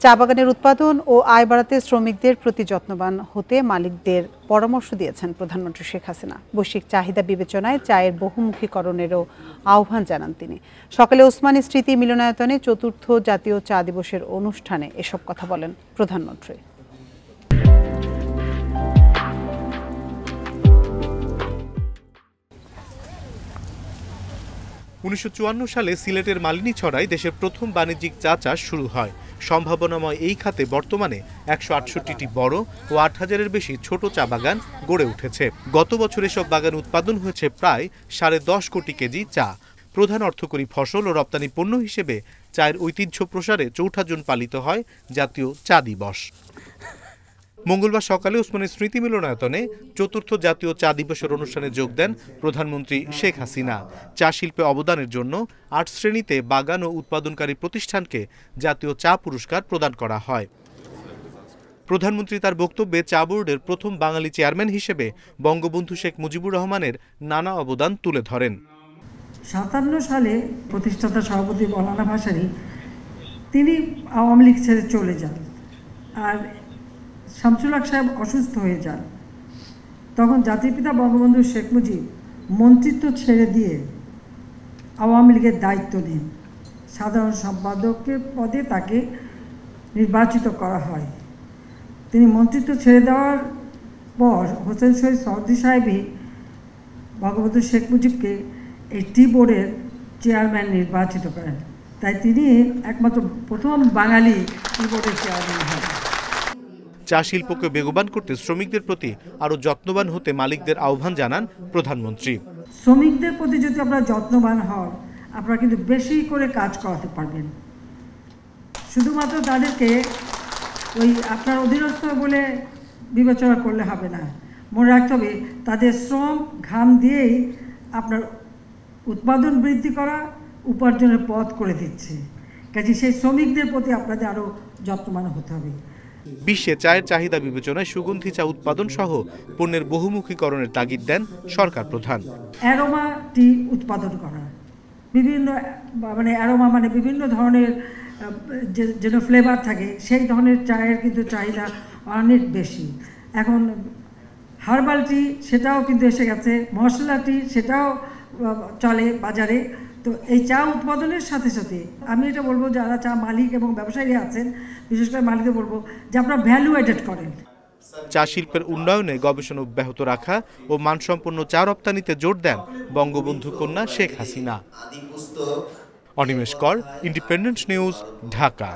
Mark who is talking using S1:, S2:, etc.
S1: চা বাগানের উৎপাদন ও আয় বাড়াতে শ্রমিকদের প্রতি যত্নবান হতে মালিকদের পরামর্শ দিয়েছেন প্রধানমন্ত্রী শেখ হাসিনা। বৈশ্বিক চাহিদা বিবেচনায় চায়ের বহুমুখীকরণেরও আহ্বান জানান তিনি। সকালে ওসমানী স্মৃতি মিলনায়তনে চতুর্থ জাতীয় চা দিবসের অনুষ্ঠানে এসব কথা বলেন প্রধানমন্ত্রী।
S2: 1954 সালে সিলেটের মালিনীছড়ায় দেশের প্রথম বাণিজ্যিক চা চাষ শুরু হয়। সম্ভাবনাময় এই খাতে বর্তমানে 168টি বড় ও 8000-এর বেশি ছোট চা বাগান গড়ে উঠেছে। গত বছর এসব বাগান উৎপাদন হয়েছে প্রায় 10.5 কোটি কেজি চা। প্রধান অর্থকরী ফসল ও রপ্তানি পণ্য হিসেবে চায়ের ঐতিহ্য প্রসারে 4 জুন পালিত হয় জাতীয় চা দিবস। মঙ্গলবার সকালে ওসমানী স্মৃতি মিলনায়তনে চতুর্থ জাতীয় চা দিবসের অনুষ্ঠানে যোগ দেন প্রধানমন্ত্রী শেখ হাসিনা। চা শিল্পে অবদানের জন্য 8 শ্রেণীতে বাগান ও উৎপাদনকারী প্রতিষ্ঠানকে জাতীয় চা পুরস্কার প্রদান করা হয়। প্রধানমন্ত্রী তার বক্তব্যে চা বোর্ডের প্রথম বাঙালি চেয়ারম্যান হিসেবে বঙ্গবন্ধু শেখ মুজিবুর রহমানের নানা অবদান তুলে ধরেন।
S3: 57 সালে প্রতিষ্ঠাতা সভাপতি মৌলানা ভাসানী তিনি আওয়ামী লীগ ছেড়ে চলে যান, আর শামসুল হক সাহেব অসুস্থ হয়ে যান। তখন জাতির পিতা বঙ্গবন্ধু শেখ মুজিব মন্ত্রিত্ব ছেড়ে দিয়ে আওয়ামী লীগের দায়িত্ব নেন। সাধারণ সম্পাদকের পদে তাকে নির্বাচিত করা হয়। তিনি মন্ত্রিত্ব ছেড়ে দেওয়ার পর হোসেন শহীদ সর্দি সাহেবই বঙ্গবন্ধু শেখ মুজিবকে এই টি বোর্ডের চেয়ারম্যান নির্বাচিত করেন। তাই তিনি একমাত্র প্রথম বাঙালি টি বোর্ডের চেয়ারম্যান হন।
S2: চা শিল্পকে বেগবান করতে শ্রমিকদের প্রতি আরও যত্নবান হতে মালিকদের আহ্বান জানান প্রধানমন্ত্রী।
S3: শ্রমিকদের প্রতি যদি আপনারা যত্নবান হন, আপনারা কিন্তু বেশি করে কাজ করাতে পারবেন। শুধুমাত্র তাদেরকে ওই আপনার অধীনস্থ বলে বিবেচনা করলে হবে না। মনে রাখতে হবে তাদের শ্রম ঘাম দিয়েই আপনার উৎপাদন বৃদ্ধি করা উপার্জনের পথ করে দিচ্ছে। কাজে সেই শ্রমিকদের প্রতি আপনাদের আরও যত্নবান হতে হবে।
S2: বিশ্বে চায়ের চাহিদা বিবেচনায় সুগন্ধি চা উৎপাদন সহ পণ্যের বহুমুখীকরণের তাগিদ দেন সরকার প্রধান।
S3: অ্যারোমা টি উৎপাদন করা, বিভিন্ন অ্যারোমা বিভিন্ন ধরনের যেন ফ্লেভার থাকে সেই ধরনের চায়ের কিন্তু চাহিদা অনেক বেশি। এখন হার্বাল টি সেটাও কিন্তু এসে গেছে, মশলা টি সেটাও চলে বাজারে। তো এই চা উৎপাদনের সাথে সাথে আমি এটা বলবো, যারা চা মালিক এবং ব্যবসায়ী আছেন, বিশেষ করে মালিকদের বলবো যে আপনারা ভ্যালু এডেড করেন।
S2: চা শিল্পের উন্নয়নে গবেষণা অব্যাহত রাখা ও মানসম্পন্ন চা রপ্তানিতে জোর দেন বঙ্গবন্ধু কন্যা শেখ হাসিনা। অনিমেষ কর, ইন্ডিপেন্ডেন্ট নিউজ, ঢাকা।